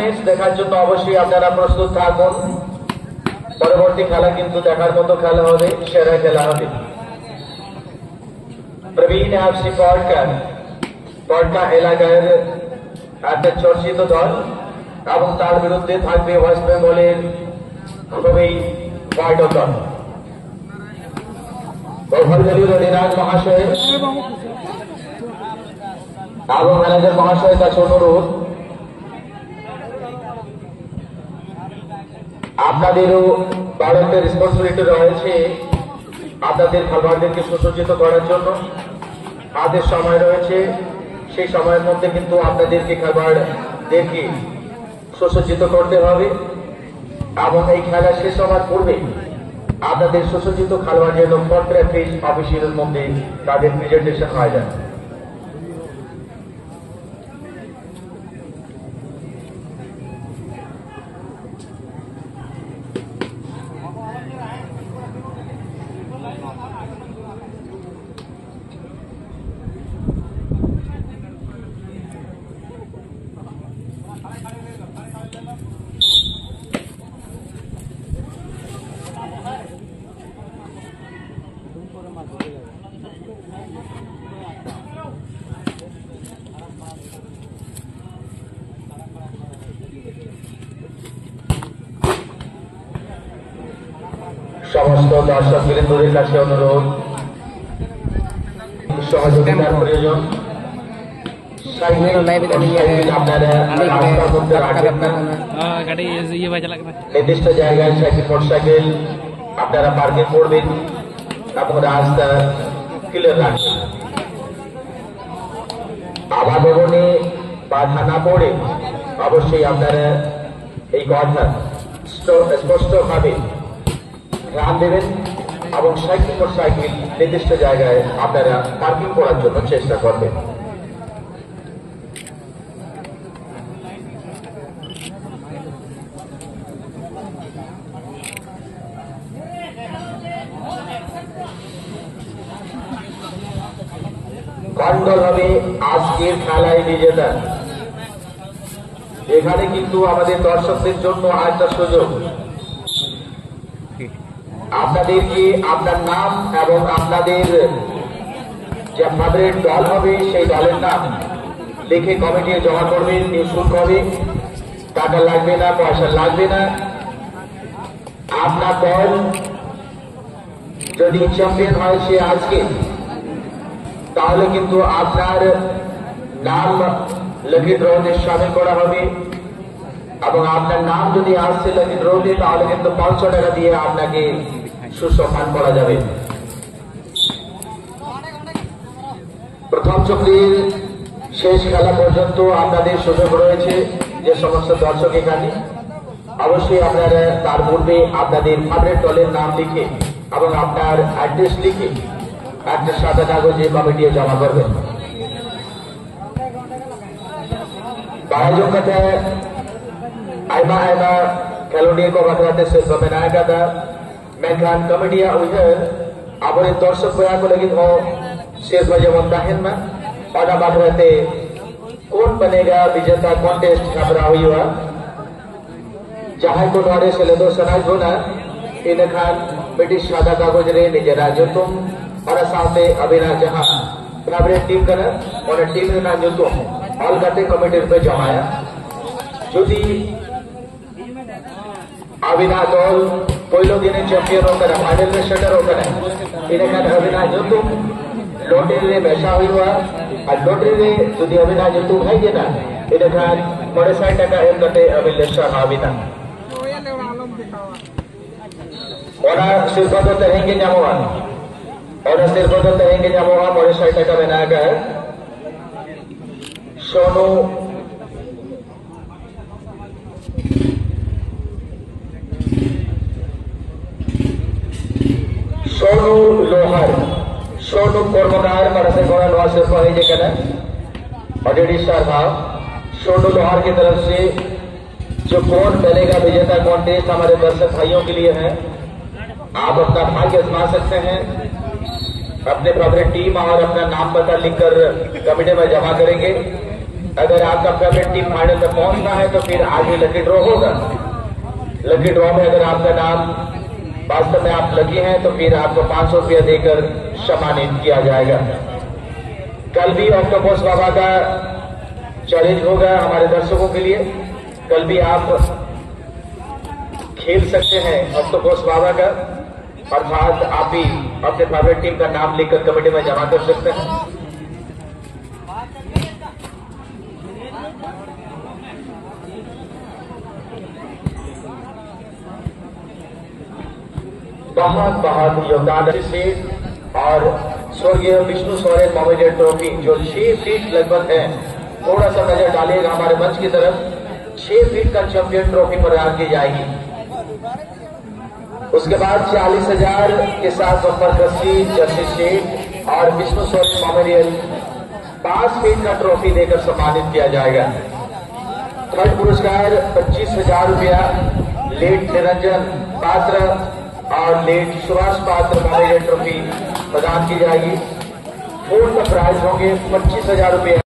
Performance দেখার জন্য অবশ্যই আপনারা প্রস্তুত থাকুন। পরবর্তী খেলা কিন্তু দেখার মতো খেলা হবে, সেরা খেলা হবে। প্রবীণ এফসি পটকা এলাকার একটা চর্চিত দল এবং তার বিরুদ্ধে থাকবে ওয়েস্ট বেঙ্গলের খুবই ফাইটার দল। ওভারদলীয় অধিনায়ক মহাশয় এবং ম্যানেজার মহাশয়ের কাছে অনুরোধ, আপনাদেরও বাড়িতে রেসপন্সিবিলিটি রয়েছে আপনাদের খেলোয়াড়দেরকে সুসজ্জিত করার জন্য। হাতের সময় রয়েছে, সেই সময়ের মধ্যে কিন্তু আপনাদেরকে খেলোয়াড়দেরকে সুসজ্জিত করতে হবে এবং এই খেলা শেষ হওয়ার পূর্বে আপনাদের সুসজ্জিত খেলোয়াড় যেন কন্ট্রাক্ট অফিসিয়ালের মধ্যে তাদের প্রেজেন্টেশন হয়ে যায়। সমস্ত দর্শক বৃন্দদের কাছে অনুরোধ, সহযোগিতার প্রয়োজন। নির্দিষ্ট জায়গায় সাইকেল মোটরসাইকেল আপনারা পার্কিং করবেন এবং রাস্তা ক্লিয়ার রাখবেন। আবাদনে বাধা না পড়ে অবশ্যই আপনারা এই কথা স্পষ্টভাবে ধ্যান দেবেন এবং সাইকেল মোটরসাইকেল নির্দিষ্ট জায়গায় আপনারা পার্কিং করার জন্য চেষ্টা করবেন। কোন দল হবে আজকের খেলায় বিজেতা? এখানে কিন্তু আমাদের দর্শকদের জন্য একটা সুযোগ, আপনাদেরকে আপনার নাম এবং আপনাদের যে ফেভারিট দল হবে সেই দলের নাম লিখে কমিটি জমা করবেন। নিঃশুল্ক হবে, টাকা লাগবে না, পয়সা লাগবে না। আপনার দল যদি চ্যাম্পিয়ন হয় সে আজকে, তাহলে কিন্তু আপনার নাম লাকি ড্রতে শামিল করা হবে এবং আপনার নাম যদি আসছে লাকি ড্রতে তাহলে কিন্তু 500 টাকা দিয়ে আপনাকে সুসম্মান করা যাবে। প্রথম চক্রের শেষ খেলা পর্যন্ত আপনাদের সুযোগ রয়েছে। যে সমস্ত দর্শক এখানে, অবশ্যই আপনারা তার পূর্বে আপনাদের ফেভারিট দলের নাম লিখে এবং আপনার অ্যাড্রেস লিখে একটা সাদা কাগজে কমিটি জমা করবেন। आयोजक kata aima kaloni ko kata se samena kata menkan komedi ujar abore dorshok ko ko lagi ho शेष जेमन दाहिन में और बात रहते कौन बनेगा विजेता कॉन्टेस्ट खबरा हुई हुआ जहां को द्वारे से ले दो सनाज होना इन खान ब्रिटिश सादा कागज रे निजे राज्य तुम और साथे अभिना जहां फेवरेट टीम करा और टीम रे ना जो तुम ऑल करते कमिटी पे जमाया যদি अभिना दल पहले दिन चैंपियन होकर फाइनल में शटर होकर इन खान अभिना जो तुम लॉटरी बेचा हुआ और लॉटरी जो अभिना जो तुम है ना इन खान 60 टाका एम करते अभिलेषा अभिना और सिर्फ रहेंगे जामुआ और सिर्फ रहेंगे जामुआ 60 टाका बनाकर सोनू सोनू लोहार सोनू कर्मकार से ऑलरेडी स्टार था सोनू लोहार की तरफ से जो कौन बनेगा विजेता कॉन्टेस्ट हमारे दर्शक भाइयों के लिए है। आप अपना भाग्य आजमा सकते हैं, अपने फेवरेट टीम और अपना नाम पता लिखकर कमेटी में जमा करेंगे अगर आपका फेवरेट टीम फाइनल में पहुंचना है तो फिर आगे लकी ड्रॉ होगा। लकी ड्रॉ में अगर आपका नाम वास्तव में आप लगी हैं तो फिर आपको 500 रुपया देकर सम्मानित किया जाएगा। कल भी ऑक्टोपस बाबा का चैलेंज होगा हमारे दर्शकों के लिए। कल भी आप खेल सकते हैं ऑक्टोपस बाबा का, अर्थात आप भी अपने फेवरेट टीम का नाम लिखकर कमेटी में जमा कर सकते हैं। बहुत बहुत योगदान से और स्वर्गीय विष्णु सोरेन मेमोरियल ट्रॉफी जो 6 फीट लगभग है, थोड़ा सा नजर डालिएगा हमारे मंच की तरफ। 6 फीट का चैंपियन ट्रॉफी प्रदान की जाएगी। उसके बाद 40,000 के साथ बम्पर रस्सी, जर्सी सेट और विष्णु सोरेन मेमोरियल 5 फीट का ट्रॉफी देकर सम्मानित किया जाएगा। थर्ड पुरस्कार 25,000 रुपया लेट निरंजन पात्र और लेट सुभाष पात्र मेमोरियल ट्रॉफी प्रदान की जाएगी। फोर्थ प्राइज होंगे 25,000 रुपया।